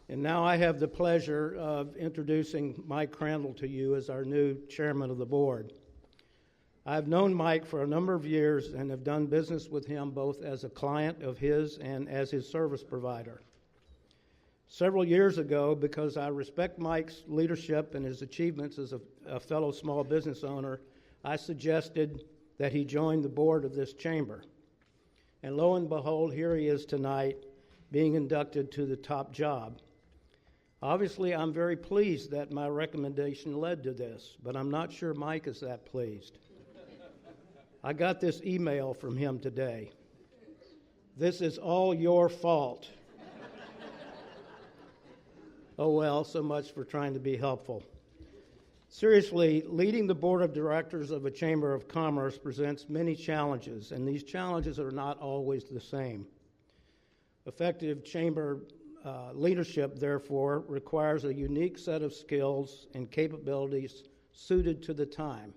And now I have the pleasure of introducing Mike Crandall to you as our new chairman of the board. I've known Mike for a number of years and have done business with him both as a client of his and as his service provider. Several years ago, because I respect Mike's leadership and his achievements as a fellow small business owner, I suggested that he join the board of this chamber. And lo and behold, here he is tonight, being inducted to the top job. Obviously, I'm very pleased that my recommendation led to this, but I'm not sure Mike is that pleased. I got this email from him today. "This is all your fault." Oh well, so much for trying to be helpful. Seriously, leading the board of directors of a chamber of commerce presents many challenges, and these challenges are not always the same. Effective chamber leadership, therefore, requires a unique set of skills and capabilities suited to the time.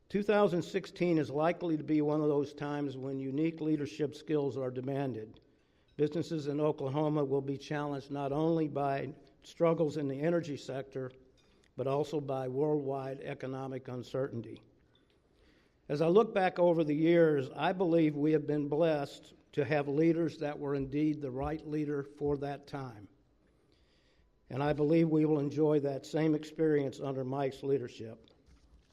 2016 is likely to be one of those times when unique leadership skills are demanded. Businesses in Oklahoma will be challenged not only by struggles in the energy sector, but also by worldwide economic uncertainty. As I look back over the years, I believe we have been blessed to have leaders that were indeed the right leader for that time. And I believe we will enjoy that same experience under Mike's leadership.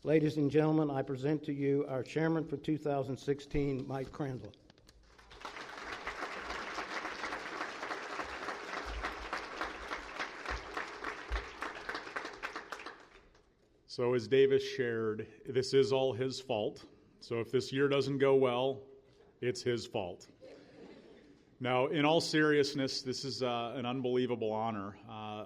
Ladies and gentlemen, I present to you our chairman for 2016, Mike Crandall. So as Davis shared, this is all his fault. So if this year doesn't go well, it's his fault. Now, in all seriousness, this is an unbelievable honor.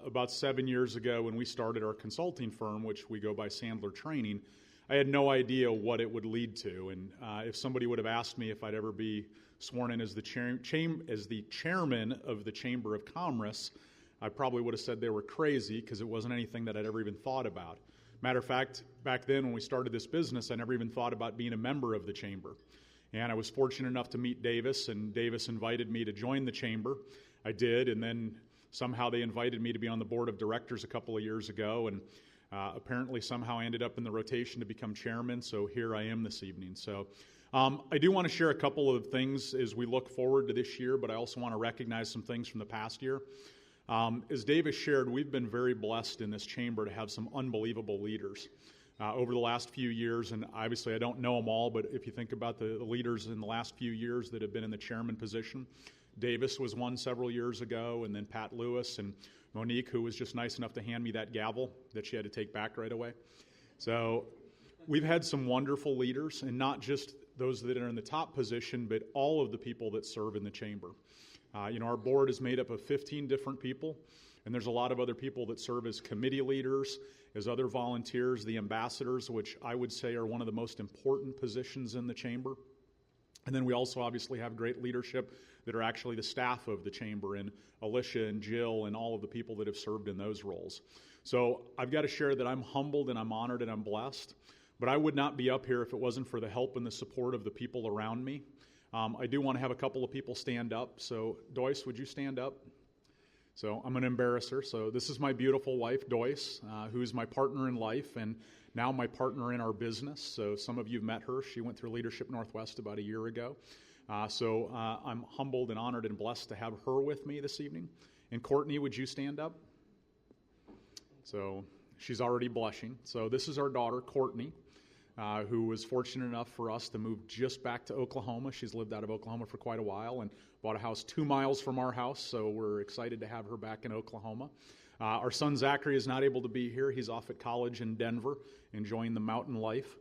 About 7 years ago, when we started our consulting firm, which we go by Sandler Training, I had no idea what it would lead to. And if somebody would have asked me if I'd ever be sworn in as the chairman of the Chamber of Commerce, I probably would have said they were crazy because it wasn't anything that I'd ever even thought about. Matter of fact, back then when we started this business, I never even thought about being a member of the chamber. And I was fortunate enough to meet Davis, and Davis invited me to join the chamber. I did, and then somehow they invited me to be on the board of directors a couple of years ago, and apparently somehow I ended up in the rotation to become chairman, so here I am this evening. So I do want to share a couple of things as we look forward to this year, but I also want to recognize some things from the past year. As Davis shared, we've been very blessed in this chamber to have some unbelievable leaders. Over the last few years, and obviously I don't know them all, but if you think about the leaders in the last few years that have been in the chairman position, Davis was one several years ago, and then Pat Lewis and Monique, who was just nice enough to hand me that gavel that she had to take back right away. So we've had some wonderful leaders, and not just those that are in the top position, but all of the people that serve in the chamber. Our board is made up of 15 different people, and there's a lot of other people that serve as committee leaders, as other volunteers, the ambassadors, which I would say are one of the most important positions in the chamber. And then we also obviously have great leadership that are actually the staff of the chamber, and Alicia and Jill and all of the people that have served in those roles. So I've got to share that I'm humbled and I'm honored and I'm blessed, but I would not be up here if it wasn't for the help and the support of the people around me. I do want to have a couple of people stand up. So Doyce, would you stand up? So I'm going to embarrass her. So this is my beautiful wife, Doyce, who's my partner in life and now my partner in our business. So some of you have met her. She went through Leadership Northwest about a year ago. So I'm humbled and honored and blessed to have her with me this evening. And Courtney, would you stand up? So she's already blushing. So this is our daughter, Courtney, who was fortunate enough for us to move just back to Oklahoma. She's lived out of Oklahoma for quite a while and bought a house 2 miles from our house, so we're excited to have her back in Oklahoma. Our son Zachary is not able to be here. He's off at college in Denver, enjoying the mountain life,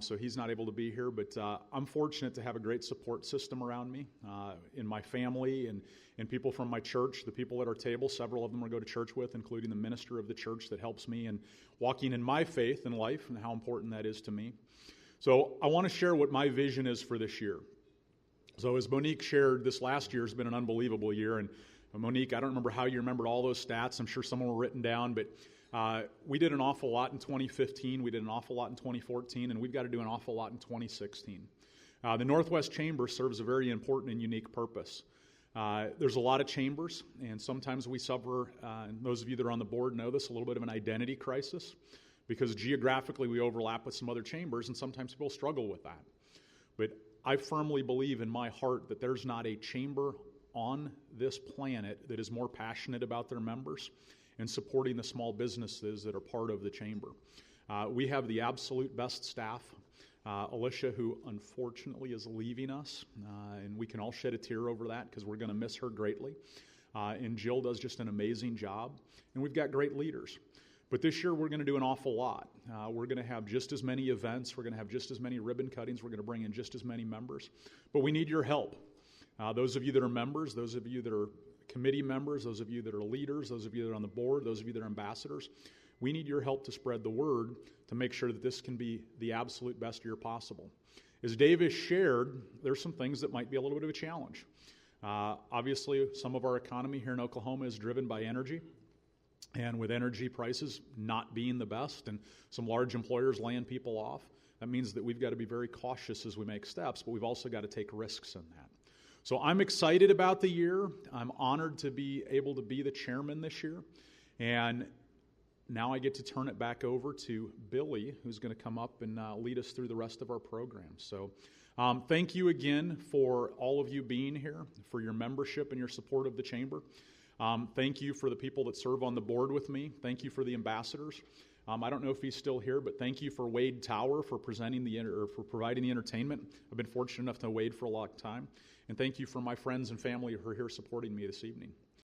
so he's not able to be here, but I'm fortunate to have a great support system around me, in my family and people from my church, the people at our table. Several of them I go to church with, including the minister of the church that helps me in walking in my faith in life and how important that is to me. So I want to share what my vision is for this year. So as Monique shared, this last year has been an unbelievable year. And Monique, I don't remember how you remembered all those stats. I'm sure some were written down, but we did an awful lot in 2015. We did an awful lot in 2014, and we've got to do an awful lot in 2016. The Northwest Chamber serves a very important and unique purpose. There's a lot of chambers, and sometimes we suffer, and those of you that are on the board know this, a little bit of an identity crisis, because geographically we overlap with some other chambers, and sometimes people struggle with that. But I firmly believe in my heart that there's not a chamber on this planet that is more passionate about their members and supporting the small businesses that are part of the chamber. We have the absolute best staff. Alicia, who unfortunately is leaving us, and we can all shed a tear over that because we're going to miss her greatly. And Jill does just an amazing job, and we've got great leaders. But this year we're going to do an awful lot. We're going to have just as many events. We're going to have just as many ribbon cuttings. We're going to bring in just as many members. But we need your help. Those of you that are members, those of you that are committee members, those of you that are leaders, those of you that are on the board, those of you that are ambassadors, we need your help to spread the word to make sure that this can be the absolute best year possible. As Davis shared, there's some things that might be a little bit of a challenge. Obviously, some of our economy here in Oklahoma is driven by energy. And with energy prices not being the best and some large employers laying people off, that means that we've got to be very cautious as we make steps, but we've also got to take risks in that. So I'm excited about the year. I'm honored to be able to be the chairman this year. And now I get to turn it back over to Billy, who's going to come up and lead us through the rest of our program. So thank you again for all of you being here, for your membership and your support of the chamber. Thank you for the people that serve on the board with me. Thank you for the ambassadors. I don't know if he's still here, but thank you for Wade Tower for providing the entertainment. I've been fortunate enough to know Wade for a long time. And thank you for my friends and family who are here supporting me this evening.